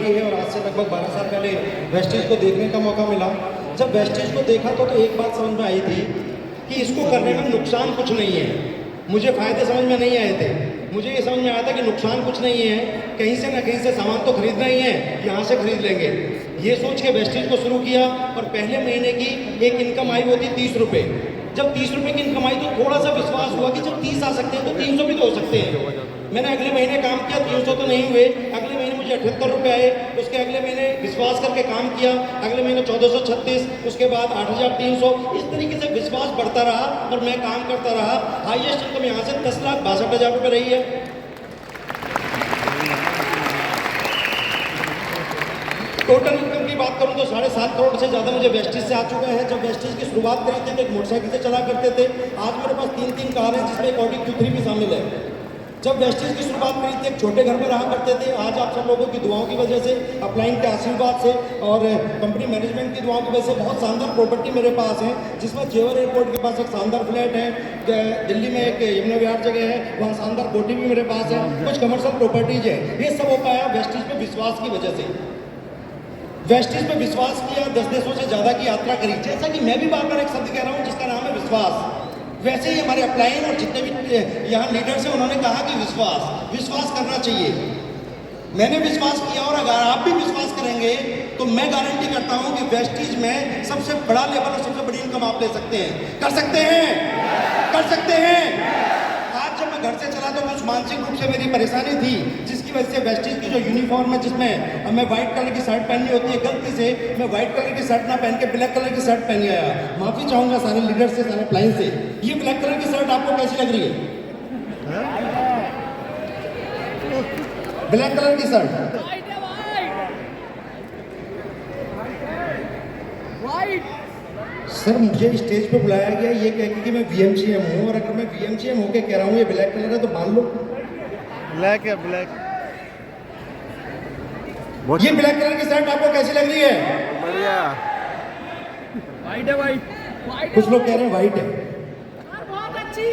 लगी है और आज से लगभग 12 साल पहले वेस्टेज को देखने का मौका मिला। जब वेस्टेज को देखा तो एक बात समझ में आई थी कि इसको करने में नुकसान कुछ नहीं है। मुझे फ़ायदे समझ में नहीं आए थे, मुझे ये समझ में आया था कि नुकसान कुछ नहीं है, कहीं से ना कहीं से सामान तो खरीदना ही है, यहाँ से खरीद लेंगे। ये सोच के वेस्टेज को शुरू किया और पहले महीने की एक इनकम आई वो थी 30 रुपये। जब 30 रुपये की इनकम आई तो थोड़ा सा विश्वास हुआ कि जब 30 आ सकते हैं तो 300 भी तो हो सकते हैं। मैंने अगले महीने काम किया, 300 तो नहीं हुए, अगले महीने मुझे 78 रुपये आए, उसके अगले महीने विश्वास करके काम किया, अगले महीने 1436, उसके बाद 8300। इस तरीके से विश्वास बढ़ता रहा और मैं काम करता रहा। हाईएस्ट इनकम यहाँ से 10,62,000 रुपये रही है। टोटल इनकम की बात करूं तो 7.5 करोड़ से ज़्यादा मुझे वेस्टेज से आ चुका है। जब वेस्टेज की शुरुआत करी थी तो एक मोटरसाइकिल से चला करते थे, आज मेरे पास 3 कार हैं जिसमें एक ऑडी Q3 भी शामिल है। जब वेस्टेज की शुरुआत करी थी एक छोटे घर में रहा करते थे, आज आप सब लोगों की दुआओं की वजह से, अपलाइन के आशीर्वाद से और कंपनी मैनेजमेंट की दुआओं की वजह से बहुत शानदार प्रॉपर्टी मेरे पास है, जिसमें जेवर एयरपोर्ट के पास एक शानदार फ्लैट है, दिल्ली में एक यमुना विहार जगह है, वहाँ शानदार कोठी भी मेरे पास है, कुछ कमर्शियल प्रॉपर्टीज है। ये सब हो पाया वेस्टेज पे विश्वास की वजह से। वेस्टेज पे विश्वास किया, 10 देशों से ज़्यादा की यात्रा करी। जैसा कि मैं भी बार बार एक शब्द कह रहा हूँ जिसका नाम है विश्वास, वैसे ही हमारे अपलाइन और जितने भी यहाँ लीडर्स हैं उन्होंने कहा कि विश्वास करना चाहिए। मैंने विश्वास किया और अगर आप भी विश्वास करेंगे तो मैं गारंटी करता हूँ कि वेस्टेज में सबसे बड़ा लेवल और सबसे बड़ी इनकम आप ले सकते हैं। कर सकते हैं, कर सकते हैं। आज जब मैं घर से चला तो कुछ मानसिक रूप से मेरी परेशानी थी, जिसकी वजह से वेस्टेज की जो यूनिफॉर्म है जिसमें हमें व्हाइट कलर की शर्ट पहननी होती है, गलती से मैं व्हाइट कलर की शर्ट ना पहन के ब्लैक कलर की शर्ट पहन आया। माफी चाहूंगा सारे लीडर से, सारे क्लाइंट से। ये ब्लैक कलर की शर्ट आपको कैसी लग रही है? ब्लैक कलर की शर्ट सर, मुझे स्टेज पे बुलाया गया ये कह के कि मैं VMCM हूँ, और अगर मैं VMCM होके कह रहा हूँ ये ब्लैक कलर है तो मान लो ब्लैक है, ब्लैक। ये ब्लैक कलर की शर्ट आपको कैसी लग रही है? बढ़िया। वाइट है, वाइट। कुछ लोग कह रहे हैं वाइट है, बहुत अच्छी।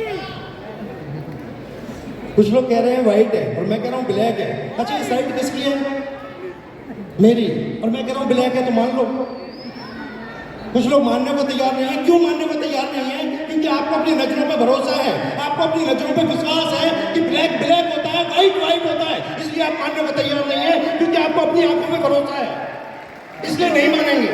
कुछ लोग कह रहे हैं वाइट है और मैं कह रहा हूँ ब्लैक है। अच्छा, ये शर्ट किसकी है? मेरी। और मैं कह रहा हूँ ब्लैक है तो मान लो। कुछ लोग मानने को तैयार नहीं है। क्यों मानने को तैयार नहीं है? क्योंकि आपको अपनी नजरों पे भरोसा है, आपको अपनी नजरों पे विश्वास है कि ब्लैक ब्लैक होता है, व्हाइट व्हाइट होता है, इसलिए आप मानने को तैयार नहीं है। क्योंकि आपको अपनी आंखों में भरोसा है, इसलिए नहीं मानेंगे।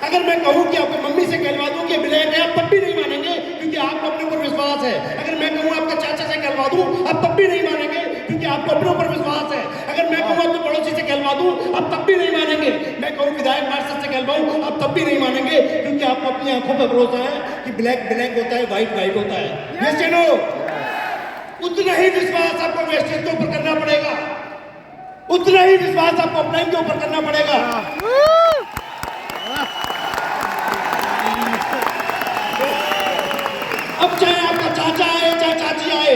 अगर मैं कहूँ कि आपको मम्मी से कहलवा दूँ कि ब्लैक है, आप तब भी नहीं मानेंगे क्योंकि आपको अपने ऊपर विश्वास है। अगर मैं कहूँ आपके चाचा से कहलवा दूँ, आप तब भी नहीं मानेंगे क्योंकि आपको अपने ऊपर विश्वास है। अगर मैं कहूँ अपने पड़ोसी से कहलवा दूँ, आप तब भी नहीं मानेंगे। मैं कहूँ विधायक पार्षद से कहलवाऊँ, आप तब भी नहीं मानेंगे क्योंकि आपको अपनी आंखों पर भरोसा है कि ब्लैक ब्लैक होता है, व्हाइट व्हाइट होता है। यस या नो? उतना ही विश्वास आपको वेस्टेज के ऊपर करना पड़ेगा, उतना ही विश्वास आपको अपलाइन के ऊपर करना पड़ेगा। अब चाहे आपका चाचा आए, चाहे चाची आए,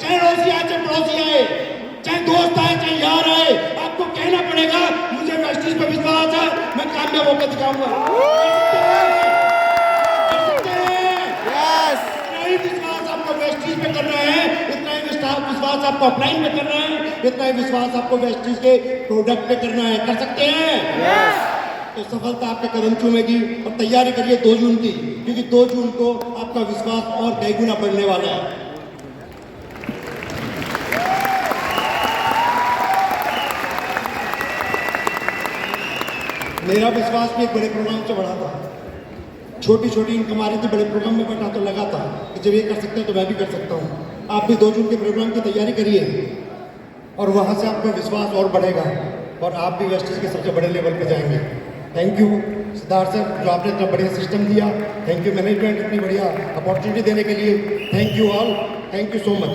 चाहे पड़ोसी आए, चाहे पड़ोसी आए, चाहे दोस्त आए, चाहे यार आए, आपको कहना पड़ेगा मुझे वेस्टेज पे विश्वास है, मैं कामयाब होकर दिखाऊंगा। इतना ही विश्वास आपको वेस्टेज पे करना है, इतना ही विश्वास आपको अपलाइन पे करना है, इतना ही विश्वास आपको वेस्टेज के प्रोडक्ट पे करना है। कर सकते हैं? तो सफलता आपके कदम चूमेगी। और तैयारी करिए 2 जून की, क्योंकि 2 जून को आपका विश्वास और कई गुना बढ़ने वाला है। मेरा विश्वास भी एक बड़े प्रोग्राम से बढ़ा था। छोटी छोटी इनकम आ रही थी, बड़े प्रोग्राम में बैठा तो लगा था कि जब ये कर सकते हैं तो मैं भी कर सकता हूँ। आप भी 2 जून के प्रोग्राम की तैयारी करिए और वहाँ से आपका विश्वास और बढ़ेगा और आप भी वेस्टेज के सबसे बड़े लेवल पे जाएंगे। थैंक यू सिद्धार्थ सर, जो आपने इतना बढ़िया सिस्टम दिया। थैंक यू मैनेजमेंट इतनी बढ़िया अपॉर्चुनिटी देने के लिए। Thank you all, thank you so much.